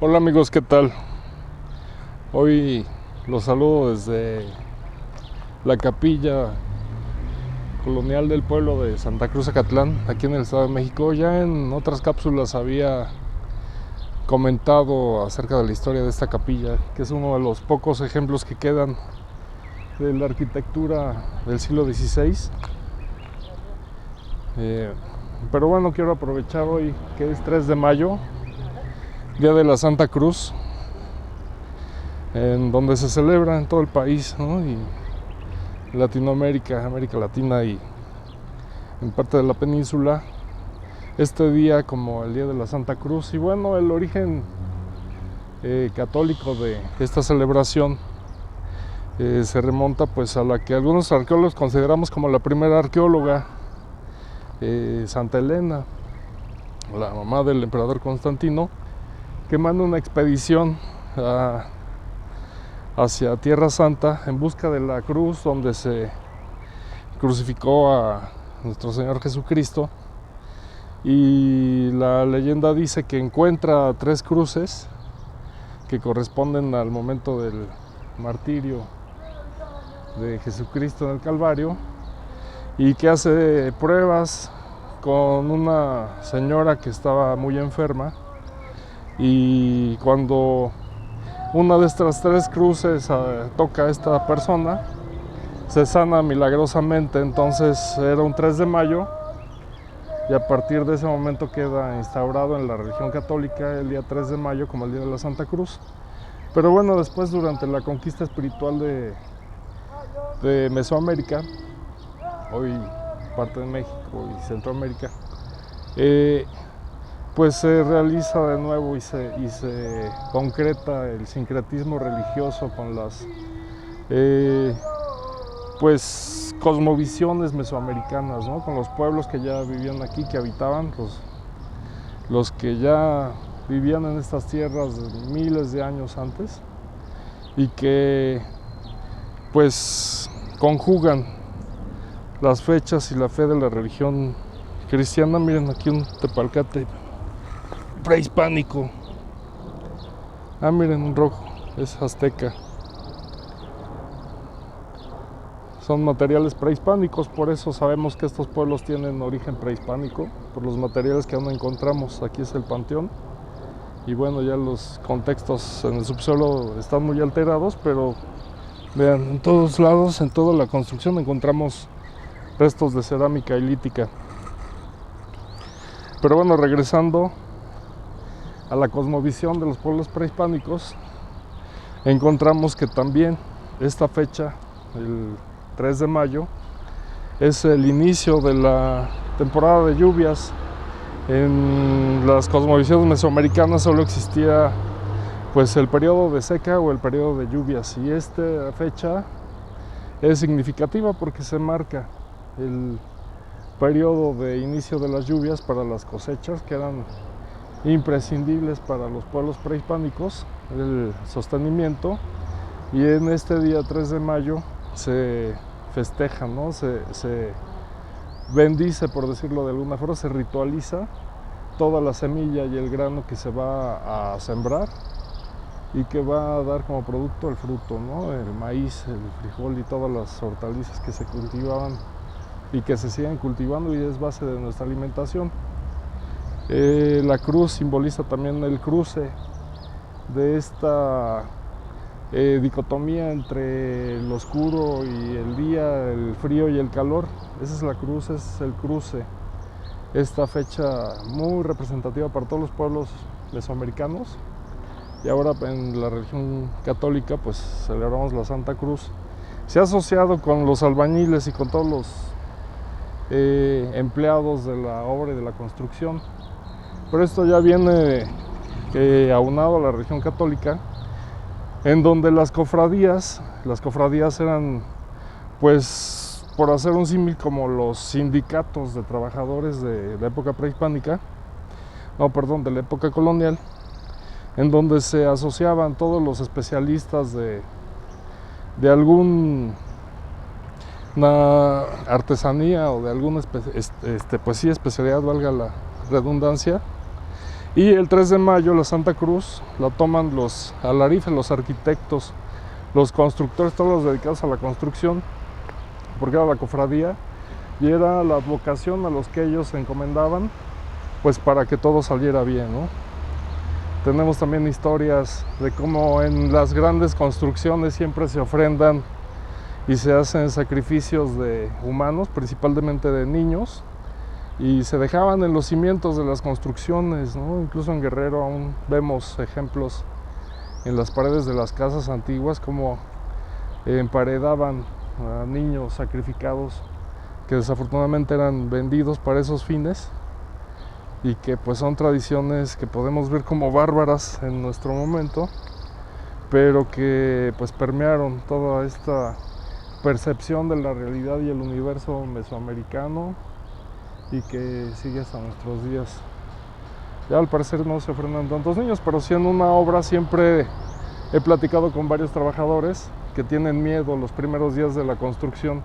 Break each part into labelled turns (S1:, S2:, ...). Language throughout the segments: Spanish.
S1: Hola amigos, ¿qué tal? Hoy los saludo desde la capilla colonial del pueblo de Santa Cruz Acatlán, aquí en el Estado de México. Ya en otras cápsulas había comentado acerca de la historia de esta capilla, que es uno de los pocos ejemplos que quedan de la arquitectura del siglo XVI. Pero bueno, quiero aprovechar hoy que es 3 de mayo, Día de la Santa Cruz, en donde se celebra en todo el país, ¿no? Y Latinoamérica, América Latina y en parte de la península, este día como el Día de la Santa Cruz. Y bueno, el origen católico de esta celebración se remonta pues a la que algunos arqueólogos consideramos como la primera arqueóloga, Santa Elena, la mamá del emperador Constantino, que manda una expedición hacia Tierra Santa en busca de la cruz donde se crucificó a nuestro Señor Jesucristo. Y la leyenda dice que encuentra 3 cruces que corresponden al momento del martirio de Jesucristo en el Calvario, y que hace pruebas con una señora que estaba muy enferma, y cuando una de estas 3 cruces toca a esta persona, se sana milagrosamente. Entonces era un 3 de mayo y a partir de ese momento queda instaurado en la religión católica el día 3 de mayo como el Día de la Santa Cruz. Pero bueno, después, durante la conquista espiritual de Mesoamérica, hoy parte de México y Centroamérica, pues se realiza de nuevo y se concreta el sincretismo religioso con las pues cosmovisiones mesoamericanas, ¿no? Con los pueblos que ya vivían aquí, que habitaban, los que ya vivían en estas tierras miles de años antes, y que pues conjugan las fechas y la fe de la religión cristiana. Miren, aquí un tepalcate prehispánico. Miren, un rojo, es azteca. Son materiales prehispánicos, por eso sabemos que estos pueblos tienen origen prehispánico, por los materiales que aún encontramos. Aquí es el panteón, y bueno, ya los contextos en el subsuelo están muy alterados, pero vean, en todos lados, en toda la construcción encontramos restos de cerámica y lítica. Pero bueno, regresando a la cosmovisión de los pueblos prehispánicos, encontramos que también esta fecha, el 3 de mayo, es el inicio de la temporada de lluvias. En las cosmovisiones mesoamericanas solo existía pues el periodo de seca o el periodo de lluvias, y esta fecha es significativa porque se marca el periodo de inicio de las lluvias para las cosechas, que eran imprescindibles para los pueblos prehispánicos, el sostenimiento. Y en este día 3 de mayo se festeja, ¿no? Se bendice, por decirlo de alguna forma, se ritualiza toda la semilla y el grano que se va a sembrar y que va a dar como producto el fruto, ¿no? El maíz, el frijol y todas las hortalizas que se cultivaban y que se siguen cultivando, y es base de nuestra alimentación. La cruz simboliza también el cruce de esta dicotomía entre el oscuro y el día, el frío y el calor. Esa es la cruz, ese es el cruce. Esta fecha muy representativa para todos los pueblos mesoamericanos, y ahora en la religión católica pues celebramos la Santa Cruz. Se ha asociado con los albañiles y con todos los empleados de la obra y de la construcción, pero esto ya viene aunado a la religión católica, en donde las cofradías eran, pues, por hacer un símil, como los sindicatos de trabajadores de la época prehispánica, de la época colonial, en donde se asociaban todos los especialistas de alguna artesanía o de alguna pues sí, especialidad, valga la redundancia, Y el 3 de mayo la Santa Cruz la toman los alarifes, los arquitectos, los constructores, todos los dedicados a la construcción, porque era la cofradía y era la advocación a los que ellos se encomendaban, pues para que todo saliera bien, ¿no? Tenemos también historias de cómo en las grandes construcciones siempre se ofrendan y se hacen sacrificios de humanos, principalmente de niños, y se dejaban en los cimientos de las construcciones, ¿no? Incluso en Guerrero aún vemos ejemplos en las paredes de las casas antiguas como emparedaban a niños sacrificados que desafortunadamente eran vendidos para esos fines, y que pues son tradiciones que podemos ver como bárbaras en nuestro momento, pero que pues permearon toda esta percepción de la realidad y el universo mesoamericano, y que sigue hasta nuestros días. Ya al parecer no se ofrendan tantos niños, pero sí en una obra siempre he platicado con varios trabajadores que tienen miedo los primeros días de la construcción,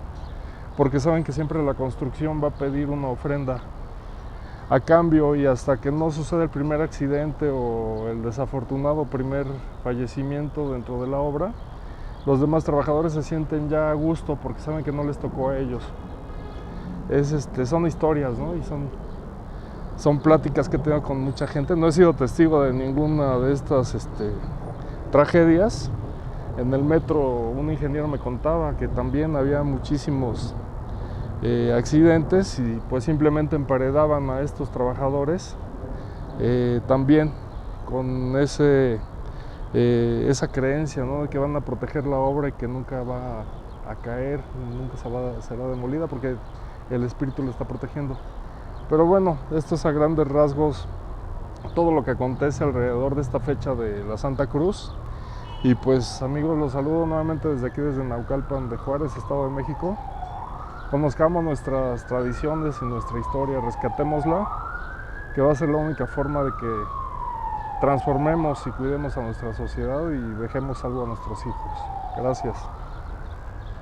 S1: porque saben que siempre la construcción va a pedir una ofrenda a cambio, y hasta que no sucede el primer accidente o el desafortunado primer fallecimiento dentro de la obra, los demás trabajadores se sienten ya a gusto porque saben que no les tocó a ellos. Son historias, ¿no? Y son pláticas que tengo con mucha gente. No he sido testigo de ninguna de estas tragedias. En el metro un ingeniero me contaba que también había muchísimos accidentes, y pues simplemente emparedaban a estos trabajadores también con esa creencia, ¿no? De que van a proteger la obra y que nunca va a caer, nunca será demolida porque el espíritu lo está protegiendo. Pero bueno, esto es a grandes rasgos todo lo que acontece alrededor de esta fecha de la Santa Cruz. Y pues amigos, los saludo nuevamente desde aquí, desde Naucalpan de Juárez, Estado de México. Conozcamos nuestras tradiciones y nuestra historia, rescatémosla, que va a ser la única forma de que transformemos y cuidemos a nuestra sociedad y dejemos algo a nuestros hijos. Gracias.